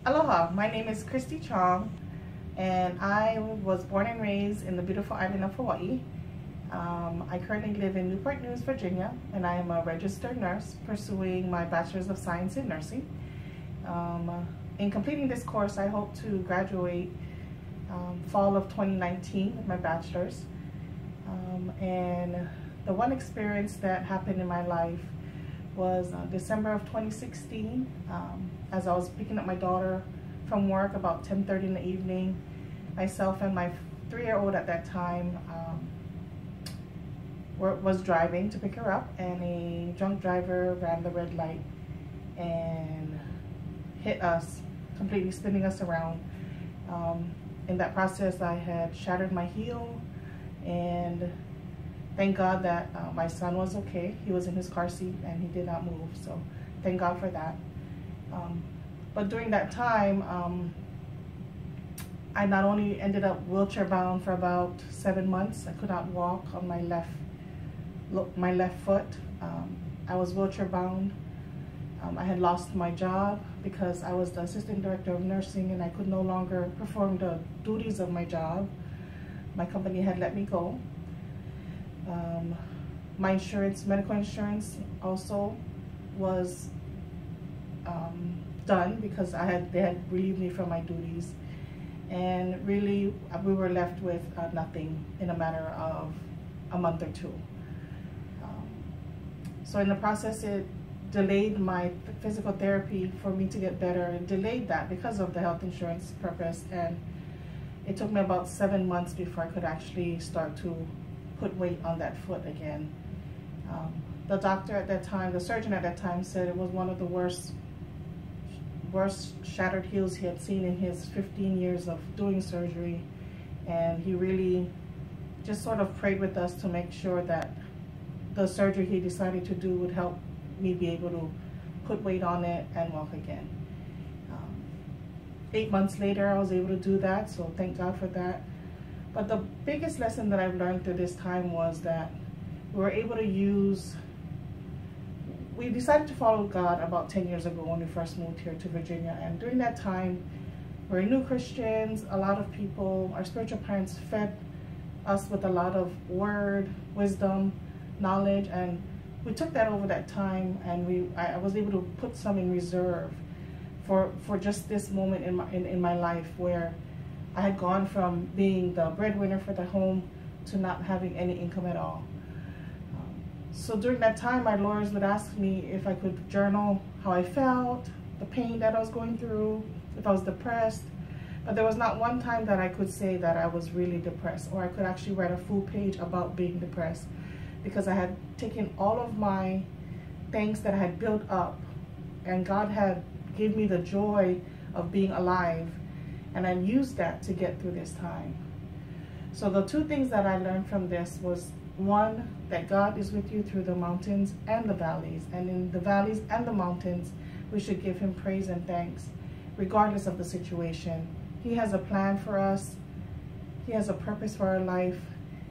Aloha, my name is Kristy Chong, and I was born and raised in the beautiful island of Hawaii. I currently live in Newport News, Virginia, and I am a registered nurse pursuing my Bachelor's of Science in Nursing. In completing this course, I hope to graduate fall of 2019 with my bachelor's. And the one experience that happened in my life was December of 2016, as I was picking up my daughter from work about 10:30 in the evening. Myself and my 3-year-old at that time was driving to pick her up, and a drunk driver ran the red light and hit us, completely spinning us around. In that process, I had shattered my heel, and thank God that my son was okay. He was in his car seat and he did not move, so thank God for that. But during that time, I not only ended up wheelchair bound for about 7 months. I could not walk on my left foot. I was wheelchair bound. I had lost my job because I was the assistant director of nursing and I could no longer perform the duties of my job. My company had let me go. My insurance, medical insurance, also was done because they had relieved me from my duties, and really we were left with nothing in a matter of a month or two. So in the process, it delayed my physical therapy for me to get better. It delayed that because of the health insurance purpose, and it took me about 7 months before I could actually start to put weight on that foot again. The doctor at that time, the surgeon at that time, said it was one of the worst shattered heels he had seen in his 15 years of doing surgery, and he really just sort of prayed with us to make sure that the surgery he decided to do would help me be able to put weight on it and walk again. 8 months later, I was able to do that, so thank God for that. But the biggest lesson that I've learned through this time was that we were able to we decided to follow God about 10 years ago when we first moved here to Virginia. And during that time, we were new Christians. A lot of people, our spiritual parents, fed us with a lot of word, wisdom, knowledge, and we took that over that time, and I was able to put some in reserve for just this moment in my life where I had gone from being the breadwinner for the home to not having any income at all. So during that time, my lawyers would ask me if I could journal how I felt, the pain that I was going through, if I was depressed. But there was not one time that I could say that I was really depressed, or I could actually write a full page about being depressed, because I had taken all of my things that I had built up, and God had given me the joy of being alive, and I used that to get through this time. So the two things that I learned from this was, one, that God is with you through the mountains and the valleys, and in the valleys and the mountains, we should give him praise and thanks, regardless of the situation. He has a plan for us. He has a purpose for our life,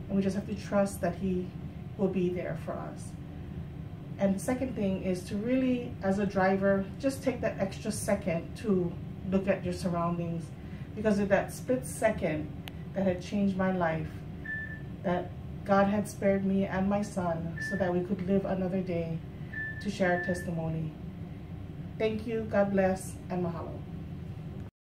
and we just have to trust that he will be there for us. And the second thing is to really, as a driver, just take that extra second to look at your surroundings, because of that split second that had changed my life, that God had spared me and my son so that we could live another day to share our testimony. Thank you, God bless, and mahalo.